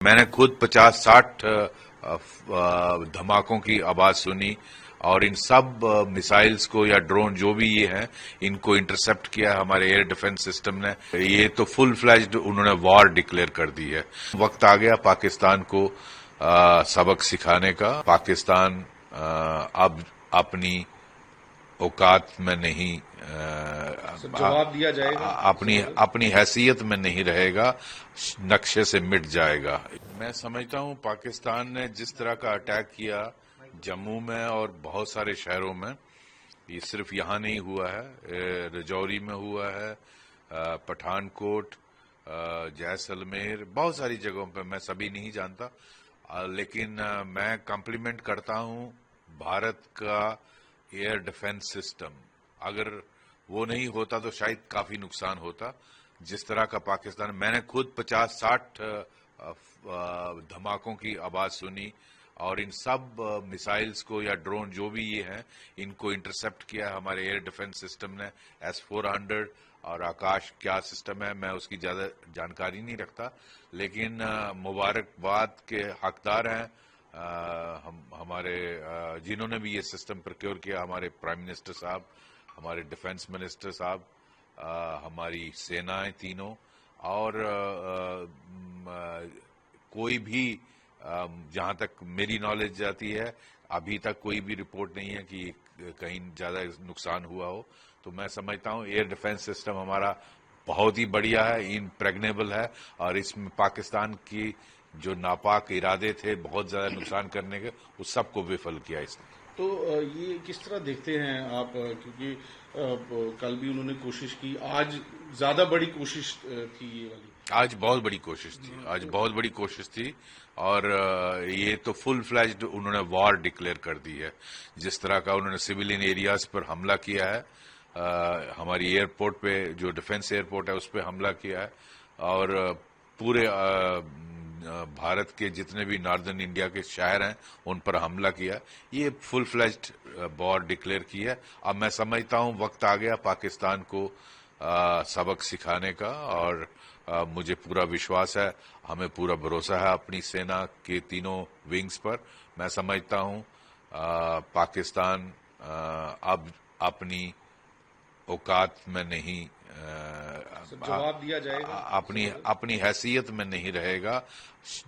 मैंने खुद 50-60 धमाकों की आवाज सुनी और इन सब मिसाइल्स को या ड्रोन जो भी ये हैं इनको इंटरसेप्ट किया हमारे एयर डिफेंस सिस्टम ने। ये तो फुल फ्लैज्ड उन्होंने वॉर डिक्लेयर कर दी है। वक्त आ गया पाकिस्तान को सबक सिखाने का। पाकिस्तान अब अपनी औकात में नहीं, जवाब दिया जाएगा, अपनी हैसियत में नहीं रहेगा, नक्शे से मिट जाएगा। मैं समझता हूं पाकिस्तान ने जिस तरह का अटैक किया जम्मू में और बहुत सारे शहरों में, ये सिर्फ यहां नहीं हुआ है, रजौरी में हुआ है, पठानकोट, जैसलमेर, बहुत सारी जगहों पे, मैं सभी नहीं जानता, लेकिन मैं कॉम्प्लीमेंट करता हूं भारत का एयर डिफेंस सिस्टम। अगर वो नहीं होता तो शायद काफी नुकसान होता। जिस तरह का पाकिस्तान, मैंने खुद 50-60 धमाकों की आवाज सुनी और इन सब मिसाइल्स को या ड्रोन जो भी ये हैं इनको इंटरसेप्ट किया हमारे एयर डिफेंस सिस्टम ने। S-400 और आकाश क्या सिस्टम है मैं उसकी ज्यादा जानकारी नहीं रखता, लेकिन मुबारकबाद के हकदार हैं हमारे जिन्होंने भी ये सिस्टम प्रोक्योर किया, हमारे प्राइम मिनिस्टर साहब, हमारे डिफेंस मिनिस्टर साहब, हमारी सेनाएं तीनों, और कोई भी जहां तक मेरी नॉलेज जाती है अभी तक कोई भी रिपोर्ट नहीं है कि कहीं ज्यादा नुकसान हुआ हो। तो मैं समझता हूं एयर डिफेंस सिस्टम हमारा बहुत ही बढ़िया है, इम्प्रेग्नेबल है, और इसमें पाकिस्तान की जो नापाक इरादे थे बहुत ज्यादा नुकसान करने के, उस सबको विफल किया इसने। तो ये किस तरह देखते हैं आप, क्योंकि कल भी उन्होंने कोशिश की, आज ज्यादा बड़ी कोशिश थी ये वाली? आज बहुत बड़ी कोशिश थी, आज बहुत बड़ी कोशिश थी, और ये तो फुल फ्लैज्ड उन्होंने वॉर डिक्लेयर कर दी है। जिस तरह का उन्होंने सिविलियन एरियाज पर हमला किया है, हमारी एयरपोर्ट पे जो डिफेंस एयरपोर्ट है उस पर हमला किया है, और पूरे भारत के जितने भी नॉर्दर्न इंडिया के शहर हैं उन पर हमला किया। ये फुल फ्लैज्ड वॉर डिक्लेयर की है। अब मैं समझता हूं वक्त आ गया पाकिस्तान को सबक सिखाने का, और मुझे पूरा विश्वास है, हमें पूरा भरोसा है अपनी सेना के तीनों विंग्स पर। मैं समझता हूं पाकिस्तान अब अपनी औकात में नहीं, जवाब दिया जाएगा, अपनी हैसियत में नहीं रहेगा,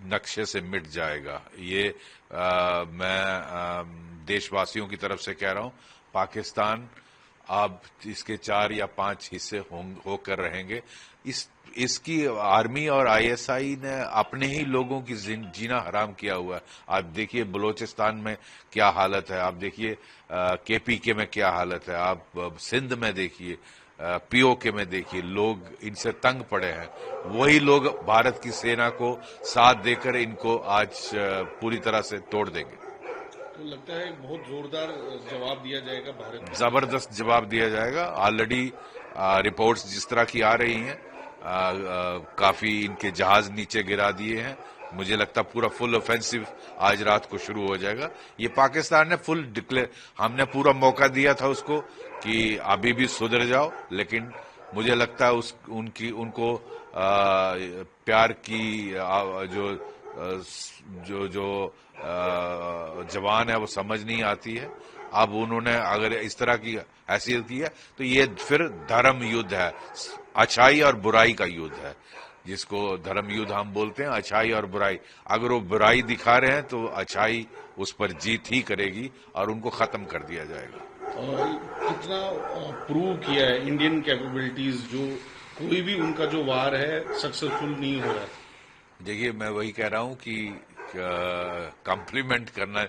नक्शे से मिट जाएगा। ये मैं देशवासियों की तरफ से कह रहा हूं, पाकिस्तान अब इसके 4 या 5 हिस्से होकर रहेंगे। इसकी आर्मी और ISI ने अपने ही लोगों की जीना हराम किया हुआ है। आप देखिए बलोचिस्तान में क्या हालत है, आप देखिए KPK में क्या हालत है, आप सिंध में देखिए, POK में देखिए, लोग इनसे तंग पड़े हैं। वही लोग भारत की सेना को साथ देकर इनको आज पूरी तरह से तोड़ देंगे। तो लगता है बहुत जोरदार जवाब दिया जाएगा भारत, जबरदस्त जवाब दिया जाएगा। ऑलरेडी रिपोर्ट्स जिस तरह की आ रही हैं, काफी इनके जहाज नीचे गिरा दिए हैं। मुझे लगता पूरा फुल ऑफेंसिव आज रात को शुरू हो जाएगा। ये पाकिस्तान ने फुल डिक्लेयर, हमने पूरा मौका दिया था उसको कि अभी भी सुधर जाओ, लेकिन मुझे लगता है उनको प्यार की जो जवान है वो समझ नहीं आती है। अब उन्होंने अगर इस तरह की हैसियत की है तो ये फिर धर्म युद्ध है, अच्छाई और बुराई का युद्ध है, जिसको धर्म युद्ध हम बोलते हैं, अच्छाई और बुराई। अगर वो बुराई दिखा रहे हैं तो अच्छाई उस पर जीत ही करेगी और उनको खत्म कर दिया जाएगा। कितना प्रूव किया है इंडियन कैपेबिलिटीज, जो कोई भी उनका जो वार है सक्सेसफुल नहीं हो रहा है? देखिए मैं वही कह रहा हूं कि कॉम्प्लीमेंट करना,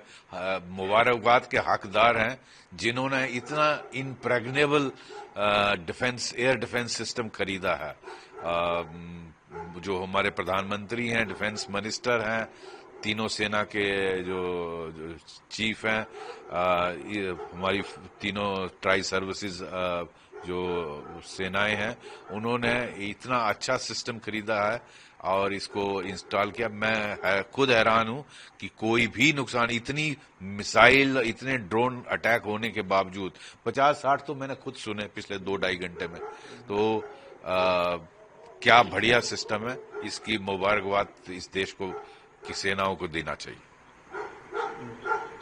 मुबारकबाद के हकदार हैं जिन्होंने इतना इम्प्रेग्नेबल एयर डिफेंस सिस्टम खरीदा है। जो हमारे प्रधानमंत्री हैं, डिफेंस मिनिस्टर हैं, तीनों सेना के जो चीफ हैं, हमारी तीनों ट्राई सर्विसेज जो सेनाएं हैं, उन्होंने इतना अच्छा सिस्टम खरीदा है और इसको इंस्टॉल किया। मैं खुद हैरान हूं कि कोई भी नुकसान, इतनी मिसाइल, इतने ड्रोन अटैक होने के बावजूद, 50-60 तो मैंने खुद सुने पिछले 2-2.5 घंटे में। तो क्या बढ़िया सिस्टम है, इसकी मुबारकबाद इस देश को कि सेनाओं को देना चाहिए.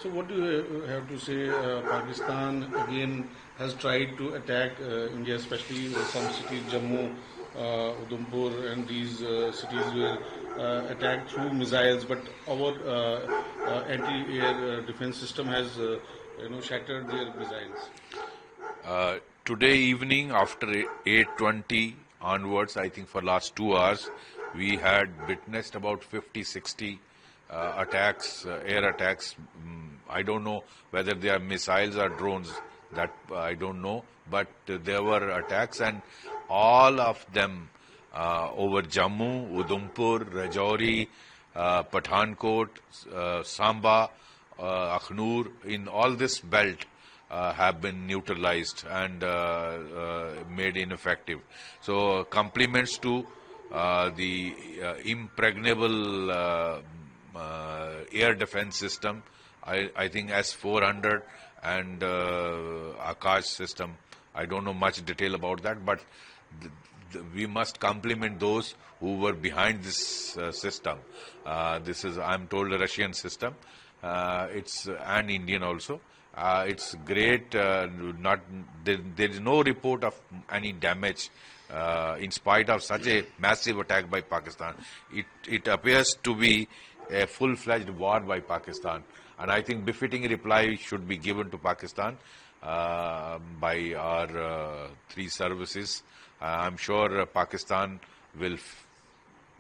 So what do you have to say? Pakistan again has tried to attack India, especially some cities, Jammu, Udhampur, and these cities were attacked through missiles. But our anti-air defense system has, shattered their missiles. Today evening after 8:20 onwards, I think for last 2 hours, we had witnessed about 50-60 attacks, air attacks. I don't know whether they are missiles or drones, that I don't know, but there were attacks, and all of them over Jammu, Udhampur, Rajouri, Pathankot, Samba, Akhnur, in all this belt have been neutralized and made ineffective. So compliments to the impregnable air defense system. I think S-400 and Akash system. I don't know much detail about that, but we must compliment those who were behind this system. This is, I'm told, a Russian system. It's and Indian also. It's great. There is no report of any damage in spite of such a massive attack by Pakistan. It appears to be a full-fledged war by Pakistan, and I think befitting reply should be given to Pakistan by our three services. I'm sure Pakistan will.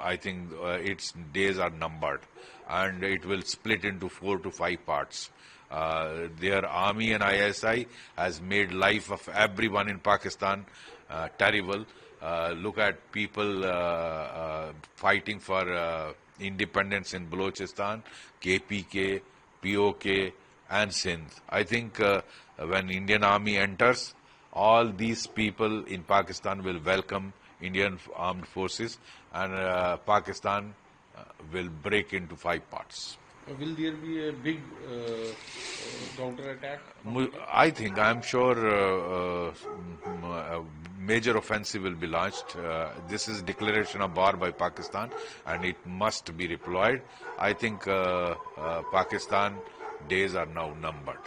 I think its days are numbered, and it will split into 4 to 5 parts. Their army and ISI has made life of everyone in Pakistan terrible. Look at people fighting for independence in Balochistan, KPK, POK, and Sindh. I think when Indian Army enters, all these people in Pakistan will welcome Indian armed forces, and Pakistan will break into 5 parts. Will there be a big counter-attack? I'm sure a major offensive will be launched. This is declaration of war by Pakistan, and it must be deployed. I think Pakistan days are now numbered.